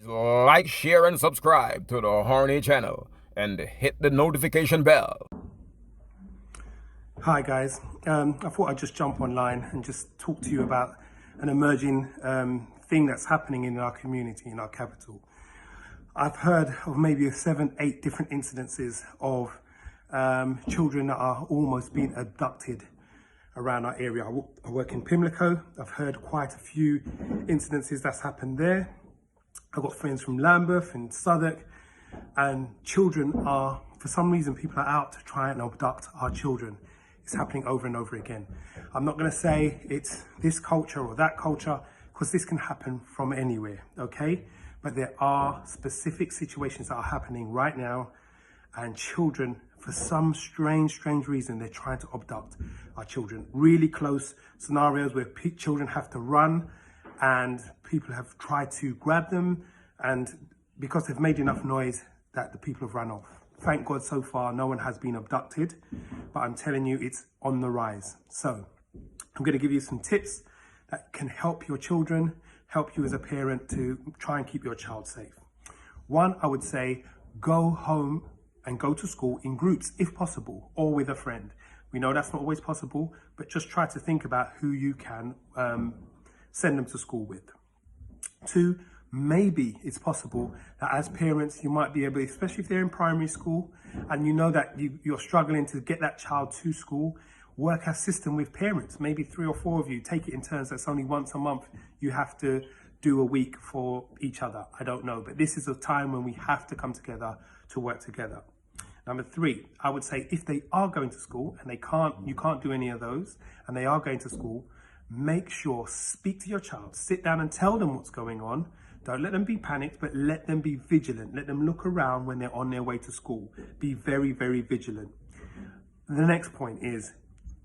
Like, share, and subscribe to the Horny channel and hit the notification bell. Hi guys, I thought I'd just jump online and just talk to you about an emerging thing that's happening in our community, in our capital. I've heard of maybe 7, 8 different incidences of children that are almost being abducted around our area. I work in Pimlico. I've heard quite a few incidences that's happened there. I've got friends from Lambeth and Southwark, and children are, for some reason, people are out to try and abduct our children. It's happening over and over again. I'm not going to say it's this culture or that culture, because this can happen from anywhere, okay? But there are specific situations that are happening right now, and children, for some strange reason, they're trying to abduct our children. Really close scenarios where children have to run, and people have tried to grab them, and because they've made enough noise, that the people have run off. Thank God so far no one has been abducted, but I'm telling you it's on the rise. So I'm going to give you some tips that can help your children, help you as a parent to try and keep your child safe. One, I would say go home and go to school in groups if possible, or with a friend. We know that's not always possible, but just try to think about who you can send them to school with. Two, maybe it's possible that as parents you might be able, especially if they're in primary school and you know that you're struggling to get that child to school, work a system with parents, maybe 3 or 4 of you, take it in turns. That's only once a month you have to do a week for each other. I don't know, but this is a time when we have to come together to work together. Number 3, I would say if they are going to school and you can't do any of those, and they are going to school, make sure, speak to your child, sit down and tell them what's going on. Don't let them be panicked, but let them be vigilant. Let them look around when they're on their way to school. Be very vigilant. The next point is,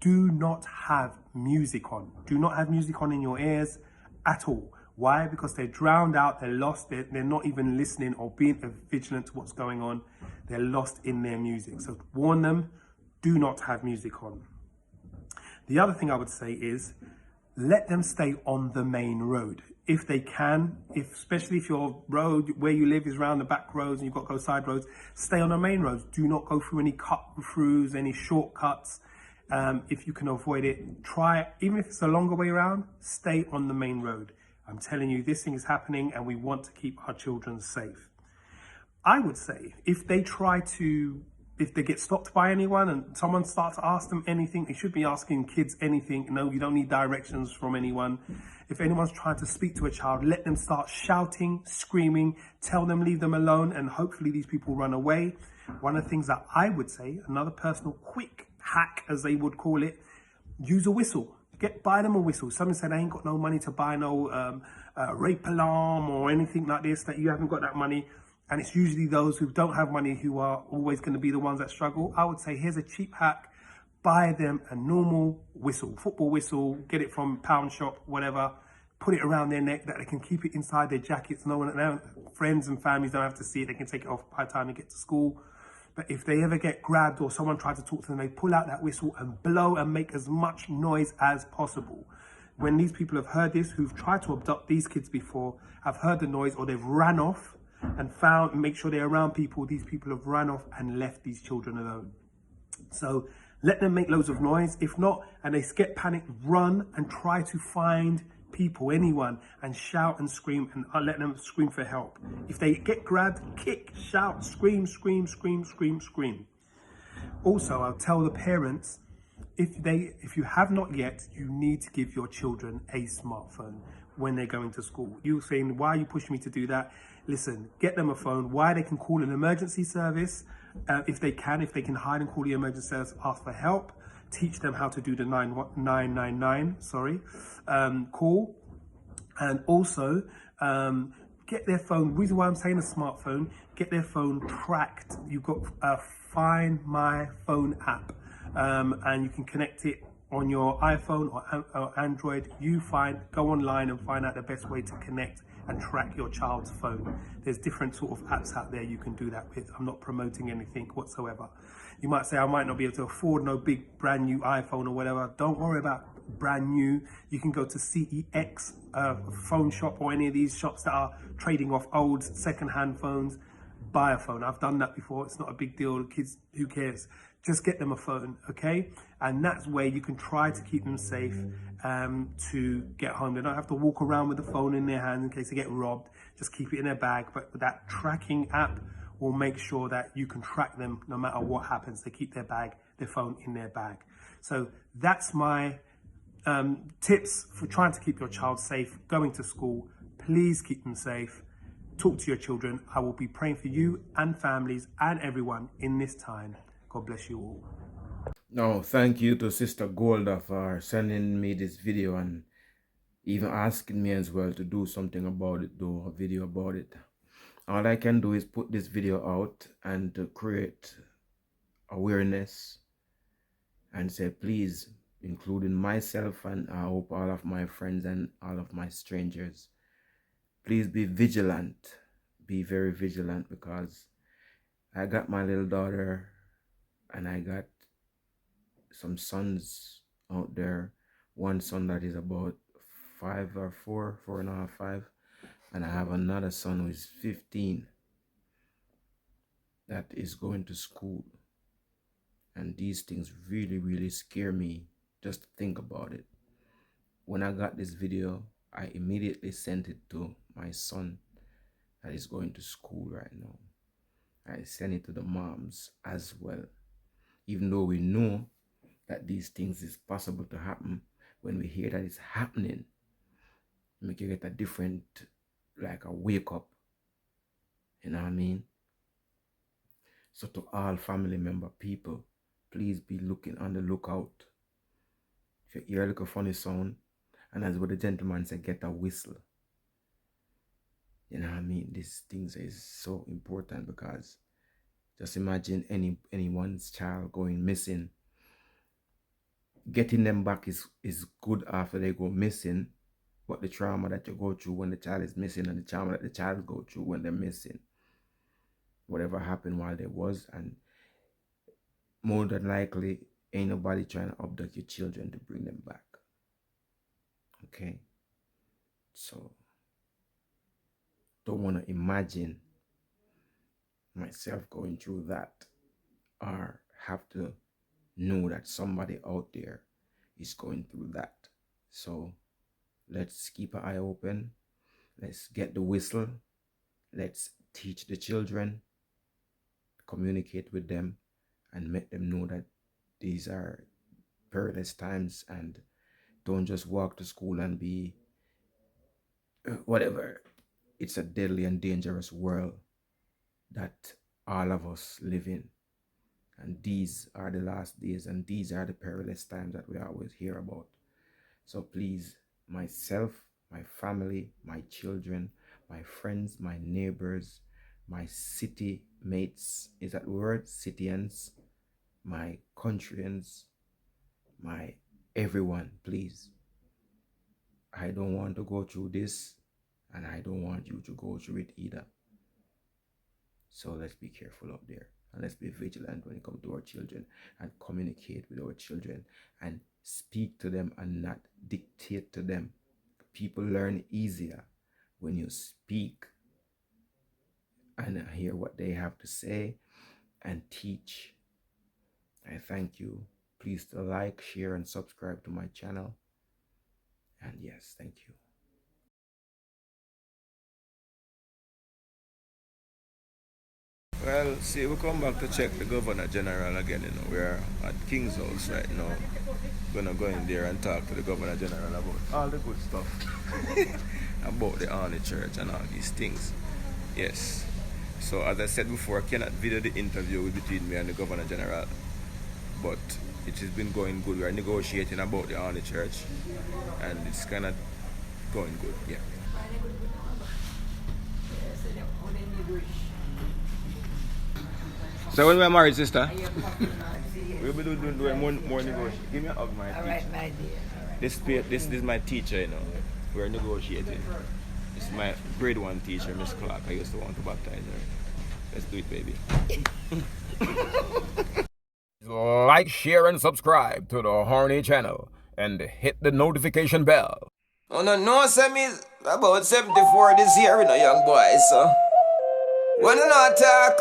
do not have music on. Do not have music on in your ears at all. Why? Because they're drowned out, they're lost, they're not even listening or being vigilant to what's going on. They're lost in their music. So warn them, do not have music on. The other thing I would say is, let them stay on the main road. If they can, especially if your road where you live is around the back roads and you've got to go side roads, stay on the main roads. Do not go through any cut-throughs, any shortcuts. If you can avoid it, try, even if it's a longer way around, stay on the main road. I'm telling you, this thing is happening and we want to keep our children safe. I would say if they get stopped by anyone and someone starts to ask them anything, they should be asking kids anything. No, you don't need directions from anyone. If anyone's trying to speak to a child, let them start shouting, screaming, tell them, leave them alone, and hopefully these people run away. One of the things that I would say, another personal quick hack, as they would call it, use a whistle. Buy them a whistle. Someone said, I ain't got no money to buy no rape alarm or anything like this, that you haven't got that money. And it's usually those who don't have money who are always going to be the ones that struggle. I would say, here's a cheap hack. Buy them a normal whistle, football whistle, get it from pound shop, whatever. Put it around their neck that they can keep it inside their jackets. Friends and families don't have to see it. They can take it off by the time they get to school. But if they ever get grabbed or someone tries to talk to them, they pull out that whistle and blow and make as much noise as possible. When these people have heard this, who've tried to abduct these kids before, have heard the noise, or they've ran off and make sure they're around people, these people have run off and left these children alone. So let them make loads of noise. If not, and they get panicked, run and try to find people, anyone, and shout and scream, and let them scream for help. If they get grabbed, kick, shout, scream. Also, I'll tell the parents, if you have not yet, you need to give your children a smartphone when they're going to school. You're saying, why are you pushing me to do that? Listen, get them a phone. Why? They can call an emergency service if they can hide and call the emergency service, ask for help. Teach them how to do the 999 call, and also get their phone. Reason why I'm saying a smartphone, get their phone tracked. You've got a Find My Phone app, and you can connect it on your iPhone or Android. Go online and find out the best way to connect and track your child's phone. There's different sort of apps out there you can do that with. I'm not promoting anything whatsoever. You might say, I might not be able to afford no big brand new iPhone or whatever. Don't worry about brand new. You can go to CEX phone shop or any of these shops that are trading off old second-hand phones. Buy a phone. I've done that before. It's not a big deal. Kids, who cares? Just get them a phone, okay? And that's where you can try to keep them safe to get home. They don't have to walk around with the phone in their hand in case they get robbed. Just keep it in their bag. But that tracking app will make sure that you can track them no matter what happens. They keep their phone in their bag. So that's my tips for trying to keep your child safe, going to school. Please keep them safe. Talk to your children. I will be praying for you and families and everyone in this time. God bless you all. No, thank you to Sister Golda for sending me this video and even asking me as well to do something about it, do a video about it. All I can do is put this video out and to create awareness and say, please, including myself and I hope all of my friends and all of my strangers, please be vigilant. Be very vigilant, because I got my little daughter and I got some sons out there. One son that is about 5 or 4.5, 5. And I have another son who is 15 that is going to school. And these things really, really scare me just to think about it. When I got this video, I immediately sent it to my son that is going to school right now. I sent it to the moms as well. Even though we know that these things is possible to happen, when we hear that it's happening, make you get a different, like a wake up. You know what I mean? So to all family member people, please be looking on the lookout. If you hear a little funny sound, and as what the gentleman said, get a whistle. You know what I mean? These things is so important, because just imagine anyone's child going missing. Getting them back is good after they go missing, but the trauma that you go through when the child is missing and the trauma that the child go through when they're missing, whatever happened while they was, and more than likely ain't nobody trying to abduct your children to bring them back. Okay? So don't want to imagine myself going through that, or have to know that somebody out there is going through that. So let's keep an eye open. Let's get the whistle. Let's teach the children, communicate with them, and make them know that these are perilous times, and don't just walk to school and be whatever. It's a deadly and dangerous world that all of us live in. And these are the last days, and these are the perilous times that we always hear about. So please, myself, my family, my children, my friends, my neighbors, my city mates, is that the word? Citians, my countryans, my everyone, please. I don't want to go through this, and I don't want you to go through it either. So let's be careful out there, and let's be vigilant when it comes to our children, and communicate with our children and speak to them and not dictate to them. People learn easier when you speak and hear what they have to say and teach. I thank you. Please like, share, and subscribe to my channel. And yes, thank you. Well, see, we come back to check the Governor General again. We're at King's House right now. Gonna go in there and talk to the Governor General about all the good stuff about the Arnie Church and all these things. Yes. So as I said before, I cannot video the interview between me and the Governor General, but it has been going good. We are negotiating about the Arnie Church, and it's kind of going good. Yeah. So when we're married, sister, we'll be doing more negotiation. Give me a hug, my teacher. All right, my dear. This is my teacher, you know. We're negotiating. This is my grade 1 teacher, Miss Clark. I used to want to baptize her. Let's do it, baby. Like, share, and subscribe to the Horny channel, and hit the notification bell. Oh no, sir, me about 74 this year, you know, young boy, so. When you not talk,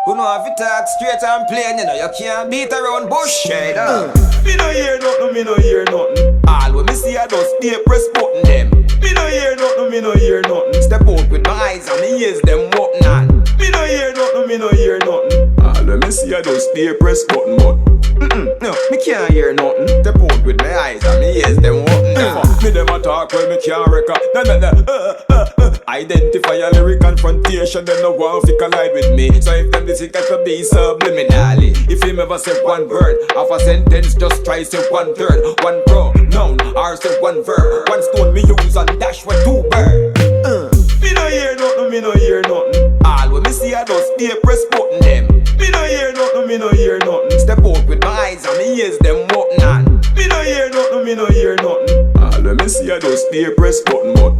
you know if you talk straight and plain, you know, you can't beat around bush. Me no hear nothing, me no hear nothing. All when me see I just stay press button them. Me no hear nothing, me no hear nothing. Step out with my eyes and me ears them open on. Me no hear nothing, me no hear nothing. All when me see I just stay press button but no, me can't hear nothing. Step out with my eyes and me ears them open on. Me them a talk when me can't record. Identify a lyric confrontation, then no one fi collide with me. So if them this it got to be subliminally. If him ever say one word of a sentence, just try say 1/3. One pronoun or say one verb. One stone me use and dash with 2 birds. Me no hear nothing, me no hear nothing. All when me see I just stay press button them. Me no hear nothing, me no hear nothing. Step out with my eyes and me ears them open on. Me no hear nothing, me no hear nothing. All when me see I just stay press button but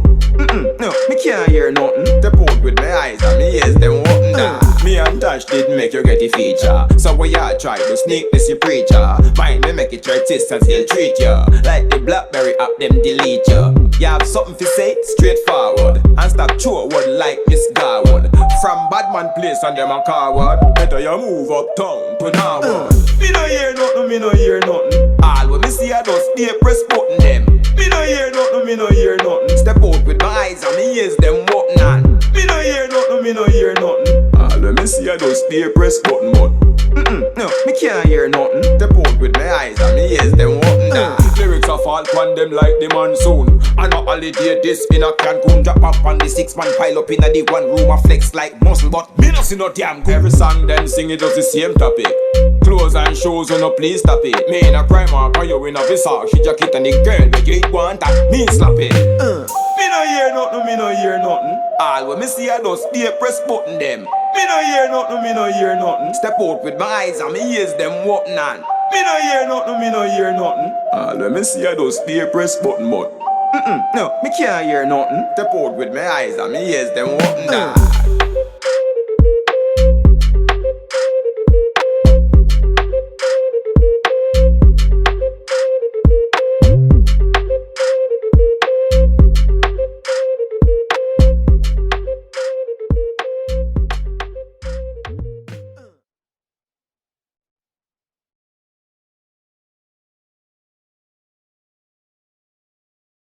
no, me can't hear nothing. Step out with my eyes and me ears them open on. Me and Dash didn't make you get the feature. So we all try to sneak this you preacher. Mind me make it artist and still treat ya like the BlackBerry app them delete ya. You have something to say, straightforward, and stop throw word like Miss Garwood. From Badman place and them a coward. Better you move uptown to Norwood. Me no hear nothing, me no hear nothing. All when me see I just stay press button them. Me no hear nothing, me no hear nothing. Step out with my eyes and me ears them open on. Me no hear nothing, me no hear nothing. All when me see I just stay press button but no, me can't hear nothing. Step out with my eyes and me ears them open on. Lyrics a fall on them like the monsoon. I know holiday this in a Cancun. Drop up on the 6-man pile up in a the one room a flex like muscle. But me no see no damn good. Every song them sing it does the same topic. Clothes and shoes, you no please stop it. Me in a Primark or you in a Versace jacket and the girl where you want that me slap it. Me no hear nothing, me no hear nothing. All when me see I just stay press button them. Me no hear nothing, me no hear nothing. Step out with my eyes and me ears them open on. Me no hear nothing, me no hear nothing. All when me see I just stay press button but no, me can't hear nothing. Step out with my eyes and me ears them open on.